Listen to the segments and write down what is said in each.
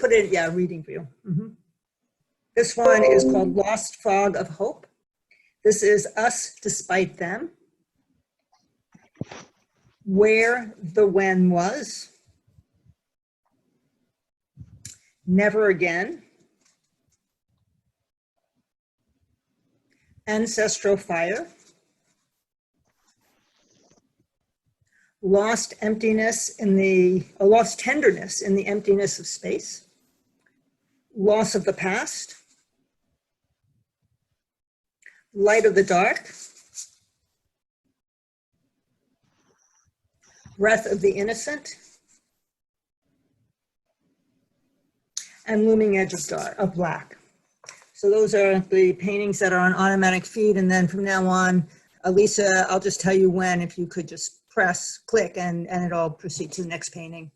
put it, yeah, reading view. This one is called Lost Fog of Hope. This is Us Despite Them. Where the When Was. Never Again. Ancestral Fire. Lost tenderness in the emptiness of space. Loss of the past. Light of the dark. Breath of the innocent. And Looming Edge of Black. So those are the paintings that are on automatic feed. And then from now on, Elisa, I'll just tell you when, if you could just click, and it'll proceed to the next painting.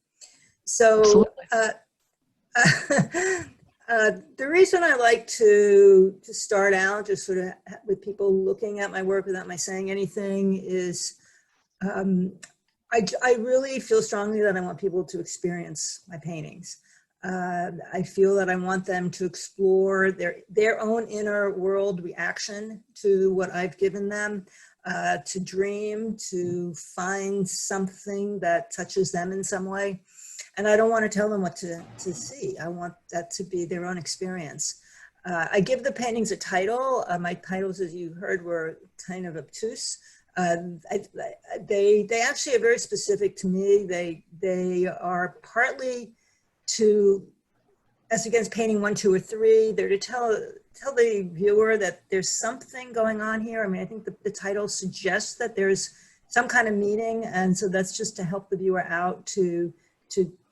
So the reason I like to start out just sort of with people looking at my work without my saying anything is I really feel strongly that I want people to experience my paintings. I feel that I want them to explore their own inner world reaction to what I've given them, to dream, to find something that touches them in some way. And I don't want to tell them what to see. I want that to be their own experience. I give the paintings a title. My titles, as you heard, were kind of obtuse. They actually are very specific to me. They are partly as against painting 1, 2, or 3, they're to tell the viewer that there's something going on here. I mean, I think the title suggests that there's some kind of meaning, and so that's just to help the viewer out to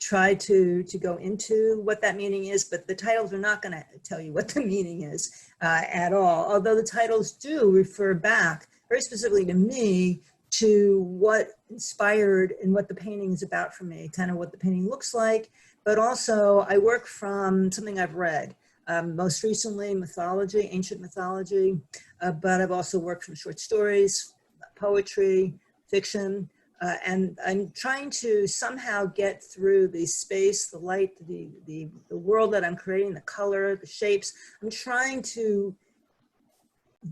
try to go into what that meaning is, but the titles are not going to tell you what the meaning is at all, although the titles do refer back very specifically to me, to what inspired and what the painting is about for me, kind of what the painting looks like. But also I work from something I've read, most recently mythology, ancient mythology, but I've also worked from short stories, poetry, fiction, and I'm trying to somehow get through the space, the light, the world that I'm creating, the color, the shapes. I'm trying to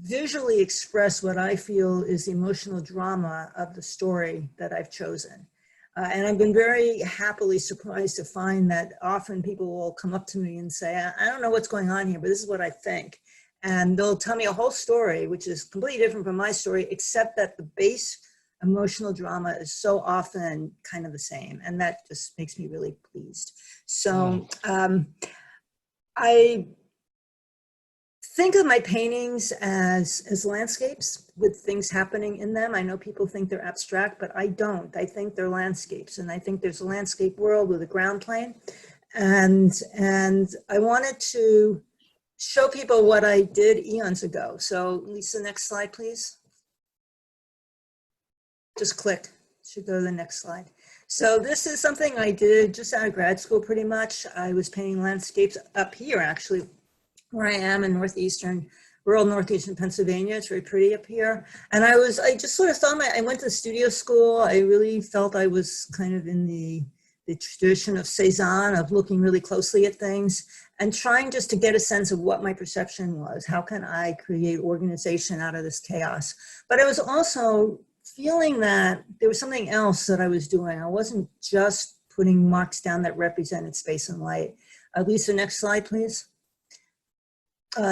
visually express what I feel is the emotional drama of the story that I've chosen. And I've been very happily surprised to find that often people will come up to me and say, I don't know what's going on here, but this is what I think. And they'll tell me a whole story, which is completely different from my story, except that the base emotional drama is so often kind of the same. And that just makes me really pleased. So I think of my paintings as landscapes with things happening in them. I know people think they're abstract, but I don't. I think they're landscapes, and I think there's a landscape world with a ground plane. And I wanted to show people what I did eons ago. So Lisa, next slide, please. Just click, should go to the next slide. So this is something I did just out of grad school pretty much. I was painting landscapes up here actually, where I am in rural northeastern Pennsylvania. It's very pretty up here. And I just sort of thought, I went to studio school. I really felt I was kind of in the tradition of Cézanne, of looking really closely at things and trying just to get a sense of what my perception was. How can I create organization out of this chaos? But I was also feeling that there was something else that I was doing. I wasn't just putting marks down that represented space and light. Lisa, next slide, please.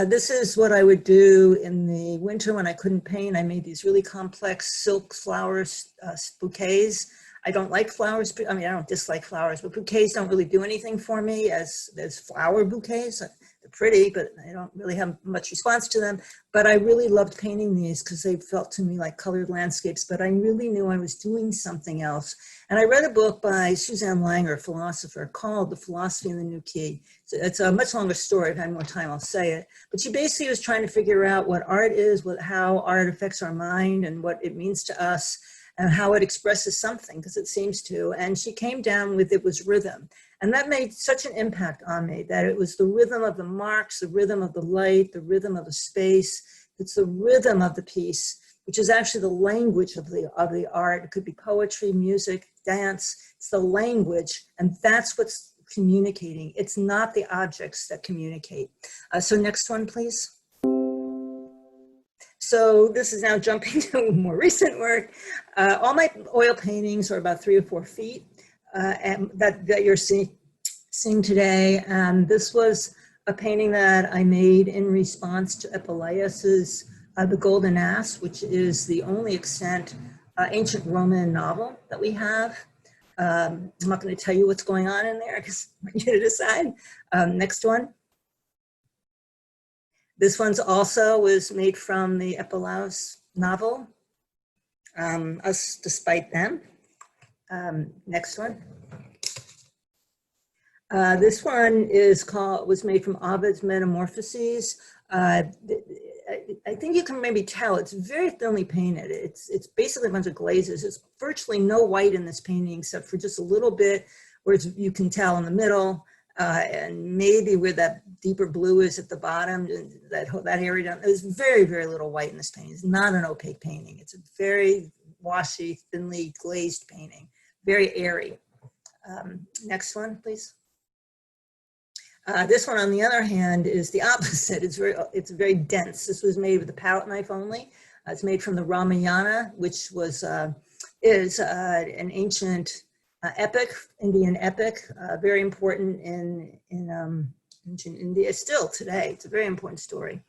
This is what I would do in the winter when I couldn't paint. I made these really complex silk flowers, bouquets. I don't like flowers. I mean, I don't dislike flowers, but bouquets don't really do anything for me as flower bouquets. They're pretty, but I don't really have much response to them. But I really loved painting these because they felt to me like colored landscapes, but I really knew I was doing something else. And I read a book by Suzanne Langer, a philosopher, called The Philosophy in the New Key. So it's a much longer story. If I had more time, I'll say it. But she basically was trying to figure out what art is, how art affects our mind and what it means to us, and how it expresses something, because it seems to. And she came down with it was rhythm. And that made such an impact on me, that it was the rhythm of the marks, the rhythm of the light, the rhythm of the space. It's the rhythm of the piece, which is actually the language of the art. It could be poetry, music, dance. It's the language. And that's what's communicating. It's not the objects that communicate. So next one, please. So this is now jumping to more recent work. All my oil paintings are about 3 or 4 feet, and that you're seeing today. And this was a painting that I made in response to Apuleius's The Golden Ass, which is the only extant ancient Roman novel that we have. I'm not going to tell you what's going on in there because I want you to decide. Next one. This one's also was made from the Apuleius novel, Us Despite Them. Next one. This one was made from Ovid's Metamorphoses. I think you can maybe tell it's very thinly painted. It's basically a bunch of glazes. There's virtually no white in this painting except for just a little bit where you can tell in the middle, and maybe where that deeper blue is at the bottom, that area down. There's very, very little white in this painting. It's not an opaque painting. It's a very washy, thinly glazed painting, very airy. Next one, please. This one, on the other hand, is the opposite. It's very dense. This was made with a palette knife only. It's made from the Ramayana, which is an ancient epic, Indian epic, very important in ancient India still today. It's a very important story.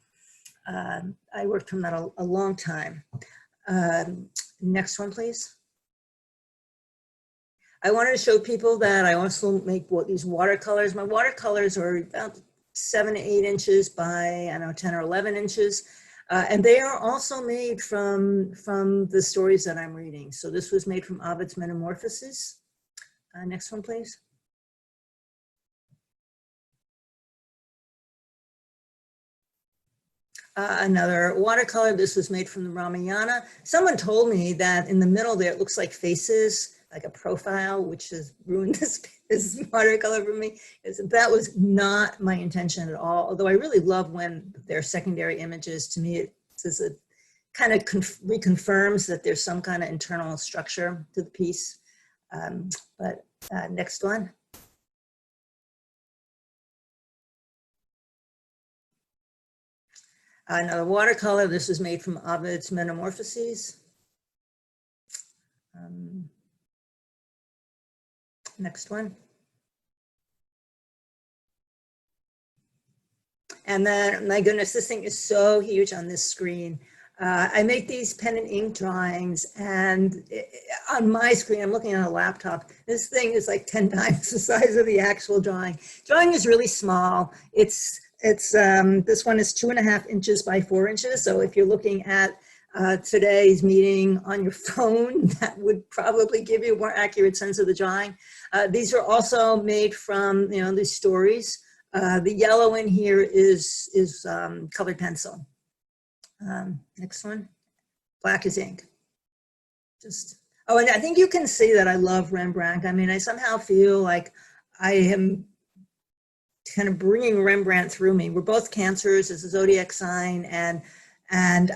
I worked from that a long time. Next one, please. I wanted to show people that I also make these watercolors. My watercolors are about 7 to 8 inches by, I don't know, 10 or 11 inches. And they are also made from the stories that I'm reading. So this was made from Ovid's Metamorphoses. Next one, please. Another watercolor. This was made from the Ramayana. Someone told me that in the middle there, it looks like faces, like a profile, which has ruined this watercolor for me. That was not my intention at all. Although I really love when they're secondary images. To me, it kind of reconfirms that there's some kind of internal structure to the piece. Next one. Another watercolor. This was made from Ovid's Metamorphoses. Next one. And then, my goodness, this thing is so huge on this screen. I make these pen and ink drawings, and on my screen, I'm looking at a laptop. This thing is like 10 times the size of the actual drawing. Drawing is really small. This one is 2.5 inches by 4 inches. So if you're looking at today's meeting on your phone, that would probably give you a more accurate sense of the drawing. These are also made from, these stories. The yellow in here is colored pencil. Next one. Black is ink. And I think you can see that I love Rembrandt. I mean, I somehow feel like I am kind of bringing Rembrandt through me. We're both Cancers, it's a zodiac sign, and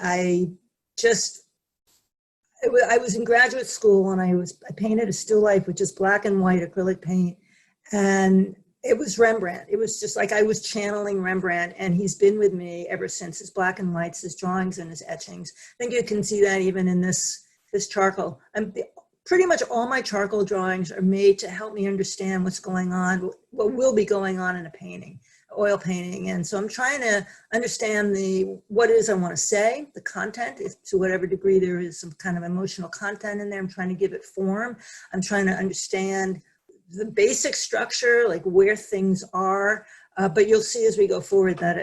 I was in graduate school, and I painted a still life with just black and white acrylic paint, and it was Rembrandt. It was just like I was channeling Rembrandt, and he's been with me ever since. His black and whites, his drawings, and his etchings. I think you can see that even in this charcoal. Pretty much all my charcoal drawings are made to help me understand what's going on, what will be going on in a painting, oil painting. And so I'm trying to understand what it is I want to say, the content, to whatever degree there is some kind of emotional content in there. I'm trying to give it form. I'm trying to understand the basic structure, like where things are. But you'll see as we go forward that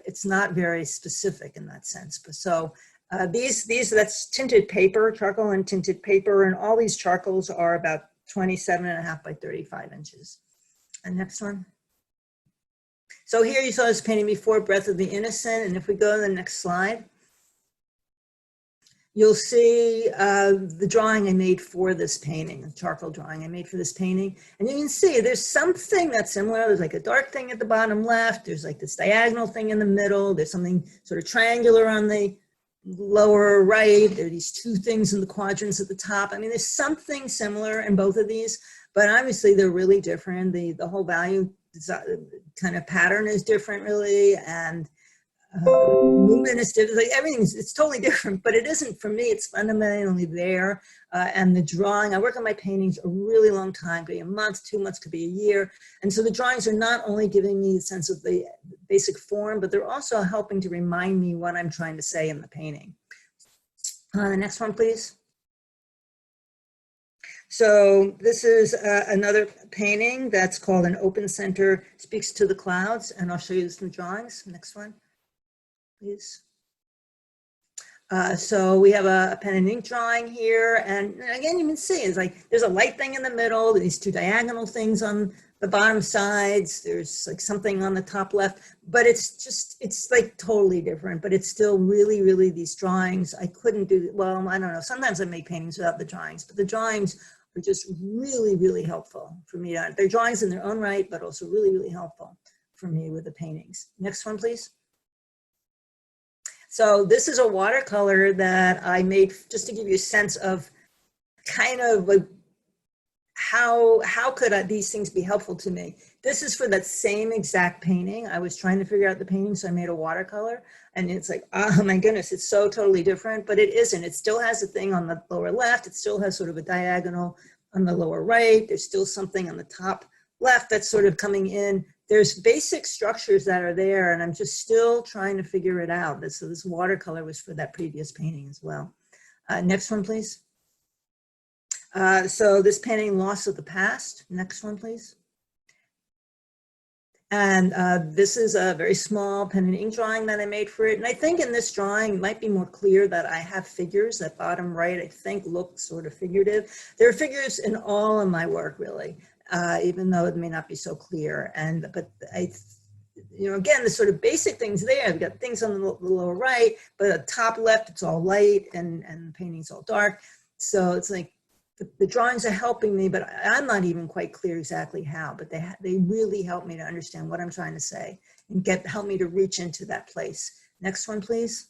it's not very specific in that sense. But so that's tinted paper, charcoal and tinted paper, and all these charcoals are about 27.5 by 35 inches. And next one. So here you saw this painting before, Breath of the Innocent, and if we go to the next slide, you'll see the drawing I made for this painting, the charcoal drawing I made for this painting. And you can see there's something that's similar. There's like a dark thing at the bottom left. There's like this diagonal thing in the middle. There's something sort of triangular on the lower right. There are these two things in the quadrants at the top. I mean, there's something similar in both of these, but obviously they're really different. The whole value kind of pattern is different really, and movement is different. Like everything's, it's totally different, but it isn't for me. It's fundamentally there. And the drawing, I work on my paintings a really long time, could be a month, 2 months, could be a year. And so the drawings are not only giving me a sense of the basic form, but they're also helping to remind me what I'm trying to say in the painting. The next one, please. So this is another painting that's called An Open Center Speaks to the Clouds, and I'll show you some drawings. Next one, please. So we have a pen and ink drawing here, and again, you can see it's like there's a light thing in the middle, these two diagonal things on the bottom sides, there's like something on the top left, but it's like totally different, but it's still really these drawings. I couldn't do, well, I don't know, sometimes I make paintings without the drawings, but the drawings are just really helpful for me. They're drawings in their own right, but also really helpful for me with the paintings. Next one, please. So this is a watercolor that I made just to give you a sense of kind of like how could these things be helpful to me. This is for that same exact painting. I was trying to figure out the painting, so I made a watercolor, and it's like, oh my goodness, it's so totally different, but it isn't. It still has a thing on the lower left. It still has sort of a diagonal on the lower right. There's still something on the top left that's sort of coming in. There's basic structures that are there, and I'm just still trying to figure it out. So this watercolor was for that previous painting as well. Next one, please. So this painting, Loss of the Past. Next one, please. And this is a very small pen and ink drawing that I made for it. And I think in this drawing, it might be more clear that I have figures. That bottom right, I think, looks sort of figurative. There are figures in all of my work, really. Even though it may not be so clear. But again, the sort of basic things there. I've got things on the lower right, but at the top left, it's all light and the painting's all dark. So it's like the drawings are helping me, but I'm not even quite clear exactly how, but they really help me to understand what I'm trying to say and help me to reach into that place. Next one, please.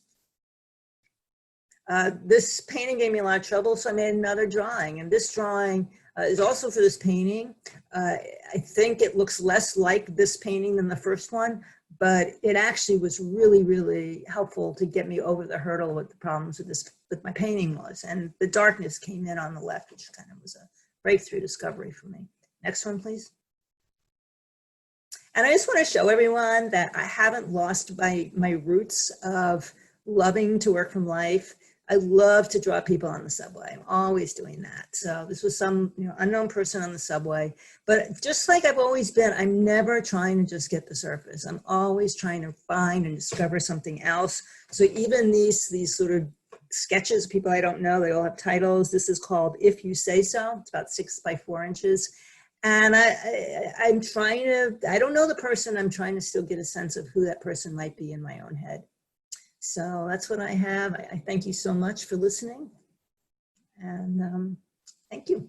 This painting gave me a lot of trouble, so I made another drawing, and this drawing is also for this painting. I think it looks less like this painting than the first one, but it actually was really helpful to get me over the hurdle with the problems with my painting was, and the darkness came in on the left, which kind of was a breakthrough discovery for me. Next one, please. And I just want to show everyone that I haven't lost my roots of loving to work from life. I love to draw people on the subway. I'm always doing that. So this was some unknown person on the subway. But just like I've always been, I'm never trying to just get the surface. I'm always trying to find and discover something else. So even these sort of sketches, people I don't know, they all have titles. This is called If You Say So. It's about 6 by 4 inches. And I'm trying to, I don't know the person, I'm trying to still get a sense of who that person might be in my own head. So that's what I have. I thank you so much for listening, and thank you.